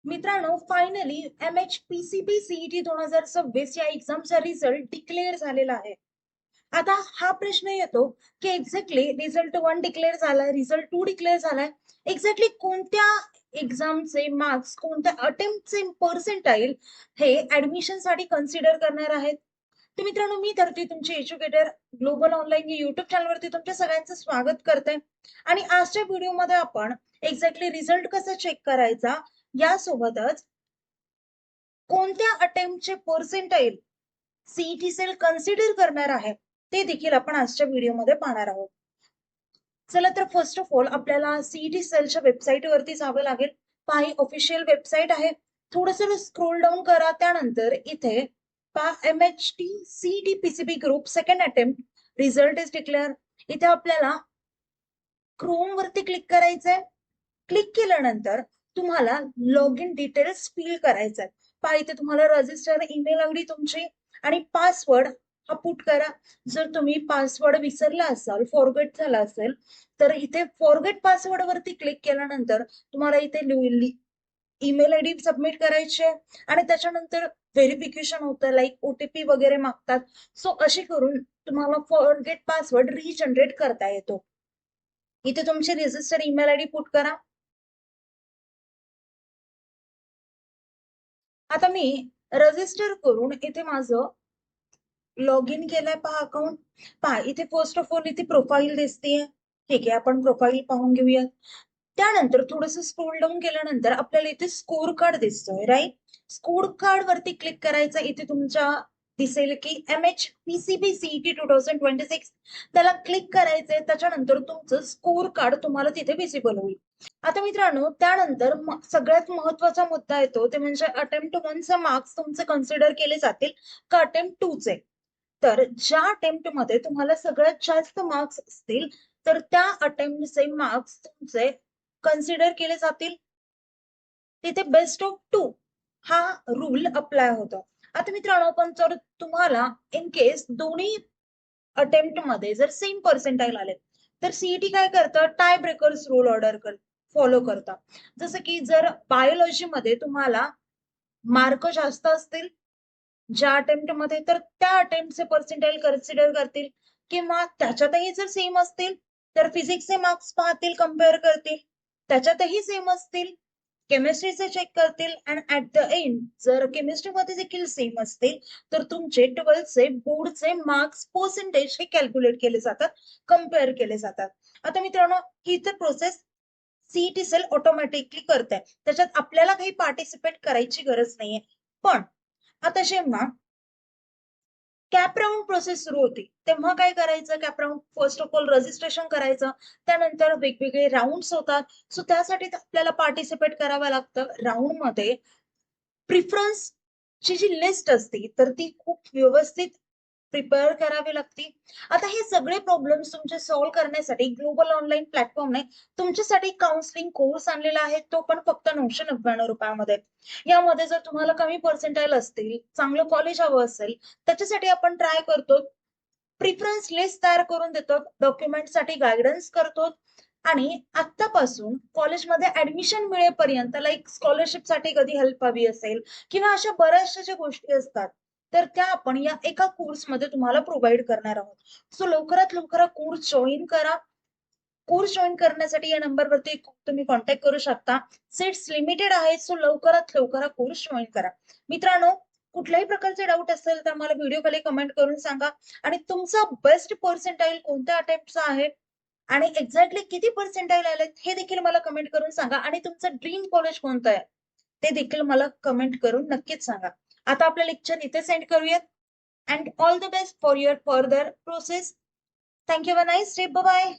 मित्रांनो, finally MHPCB CET 2026 या एक्झामचा result declare झालेला आहे. आता हा प्रश्न येतो की एक्झॅक्टली रिझल्ट 1 डिक्लेअर झालाय, रिझल्ट 2 डिक्लेअर झालाय. एक्झॅक्टली कोणत्या एक्झामचे मार्क्स, कोणत्या अटेम्प्टचे पर्सेंटाईल हे ऍडमिशन साठी कन्सिडर करणार आहेत? तर मित्रांनो, मी धरती तुमची एज्युकेटर ग्लोबल ऑनलाईन या युट्यूब चॅनलवरती तुमच्या सगळ्यांचं स्वागत करते. आणि आजच्या व्हिडिओमध्ये आपण एक्झॅक्टली रिझल्ट कसा चेक करायचा, यासोबतच कोणत्या अटेम्प्टचे पर्सेंटाईल सीईटी सेल कन्सिडर करणार आहे ते देखील आपण आजच्या व्हिडिओमध्ये पाहणार आहोत. चला तर फर्स्ट ऑफ ऑल आपल्याला सीईटी सेलच्या वेबसाईट वरती जावं लागेल. पहा, ही ऑफिशियल वेबसाईट आहे. थोडस स्क्रोल डाऊन करा, त्यानंतर इथे पहा MHT CET PCB group second attempt result is declare. इथे आपल्याला क्रोम वरती क्लिक करायचंय. क्लिक केल्यानंतर तुम्हाला लॉग इन डिटेल्स फिल करायचे आहेत. पहा, इथे तुम्हाला रजिस्टर ईमेल आयडी तुमची आणि पासवर्ड हा पुट करा. जर तुम्ही पासवर्ड विसरला असाल, फॉरगेट झाला असेल, तर इथे फॉरगेट पासवर्ड वरती क्लिक केल्यानंतर तुम्हाला इथे ईमेल आयडी सबमिट करायची आहे आणि त्याच्यानंतर व्हेरिफिकेशन होतं, लाईक OTP वगैरे मागतात. सो अशी करून तुम्हाला फॉरगेट पासवर्ड रिजनरेट करता येतो. इथे तुमची रजिस्टर ईमेल आयडी पुट करा. आता मी रजिस्टर करून इथे माझं लॉग इन केलंय. पहा अकाउंट. पहा, इथे फर्स्ट ऑफ ऑल इथे प्रोफाईल दिसतेय. ठीक आहे, आपण प्रोफाईल पाहून घेऊया. त्यानंतर थोडस स्क्रोल डाऊन केल्यानंतर आपल्याला इथे स्कोर कार्ड दिसतोय, राईट. स्कोर कार्ड वरती क्लिक करायचं. इथे तुमच्या दिसेल की MHPCB CET 2026 त्याला क्लिक करायचंय. त्याच्यानंतर तुमचं स्कोर कार्ड तुम्हाला तिथे विजिबल होईल. आता मित्रांनो, त्यानंतर सगळ्यात महत्वाचा मुद्दा येतो, ते म्हणजे अटेम्प्ट 1 चे मार्क्स तुमचे कन्सिडर केले जातील का अटेम्प्ट 2 चे. तर ज्या अटेम्प्ट मध्ये तुम्हाला सगळ्यात जास्त मार्क्स असतील तर त्या अटेम्प्टचे मार्क्स तुमचे कन्सिडर केले जातील. तिथे बेस्ट ऑफ 2 हा रूल अप्लाय होतो. आता मित्रांनो, पण जर तुम्हाला इन केस दोन्ही अटेम्प्ट मध्ये जर सेम पर्सेंटाईल आले तर सीईटी काय करतं, tie breakers rule order follow करता. जसं की जर बायोलॉजी मध्ये तुम्हाला मार्क जास्त असतील ज्या अटेम्प्ट मध्ये, तर त्या अटेम्प्टचे पर्सेंटाईल कन्सिडर करतील. किंवा त्याच्यातही जर सेम असतील तर फिजिक्सचे मार्क्स पाहतील, कम्पेअर करतील. त्याच्यातही सेम असतील केमिस्ट्रीचे चेक करतील. अँड ऍट द एंड जर केमिस्ट्रीमध्ये देखील सेम असतील तर तुमचे 12th बोर्डचे मार्क्स पर्सेंटेज हे कॅल्क्युलेट केले जातात, कम्पेअर केले जातात. आता मित्रांनो, ही तर प्रोसेस सीईटी सेल ऑटोमॅटिकली करते. त्याच्यात आपल्याला काही पार्टिसिपेट करायची गरज नाहीये. पण आता जेव्हा कॅप राऊंड प्रोसेस सुरू होती तेव्हा काय करायचं, cap round first of all registration करायचं. त्यानंतर वेगवेगळे राऊंड्स होतात. सो त्यासाठी आपल्याला पार्टिसिपेट करावं लागतं. राऊंड मध्ये प्रिफरन्स ची जी लिस्ट असते तर ती खूप व्यवस्थित प्रिपेअर करावी लागते. आता हे सगळे प्रॉब्लेम्स तुमचे सॉल्व्ह करण्यासाठी ग्लोबल ऑनलाईन प्लॅटफॉर्मने तुमच्यासाठी काउन्सिलिंग कोर्स आणलेला आहे, तो पण फक्त 999 रुपयामध्ये. यामध्ये जर तुम्हाला कमी पर्सेंटाईल असतील, चांगलं कॉलेज हवं असेल, त्याच्यासाठी आपण ट्राय करतो, प्रिफरन्स लिस्ट तयार करून देतो, डॉक्युमेंटसाठी गायडन्स करतो. आणि आतापासून कॉलेजमध्ये ऍडमिशन मिळेपर्यंत, लाईक स्कॉलरशिप साठी कधी हेल्प हवी असेल किंवा अशा बऱ्याचशा ज्या गोष्टी असतात तर त्या आपण या एका कोर्समध्ये तुम्हाला प्रोव्हाइड करणार आहोत. सो लवकरात लवकर कोर्स जॉईन करा. कोर्स जॉईन करण्यासाठी या नंबरवरती तुम्ही कॉन्टॅक्ट करू शकता. सीट्स लिमिटेड आहेत, सो लवकरात लवकर कोर्स जॉईन करा. मित्रांनो, कुठल्याही प्रकारचे डाऊट असेल तर मला व्हिडिओ खाली कमेंट करून सांगा. आणि तुमचा बेस्ट पर्सेंटाईल कोणत्या अटेम्प्टचा आहे आणि एक्झॅक्टली किती पर्सेंटाईल आले हे देखील मला कमेंट करून सांगा. आणि तुमचं ड्रीम कॉलेज कोणतं आहे ते देखील मला कमेंट करून नक्कीच सांगा. आता आपलं लेक्चर इथे सेंड करूयात. And all the best for your further process. Thank you. Have a nice day. Bye.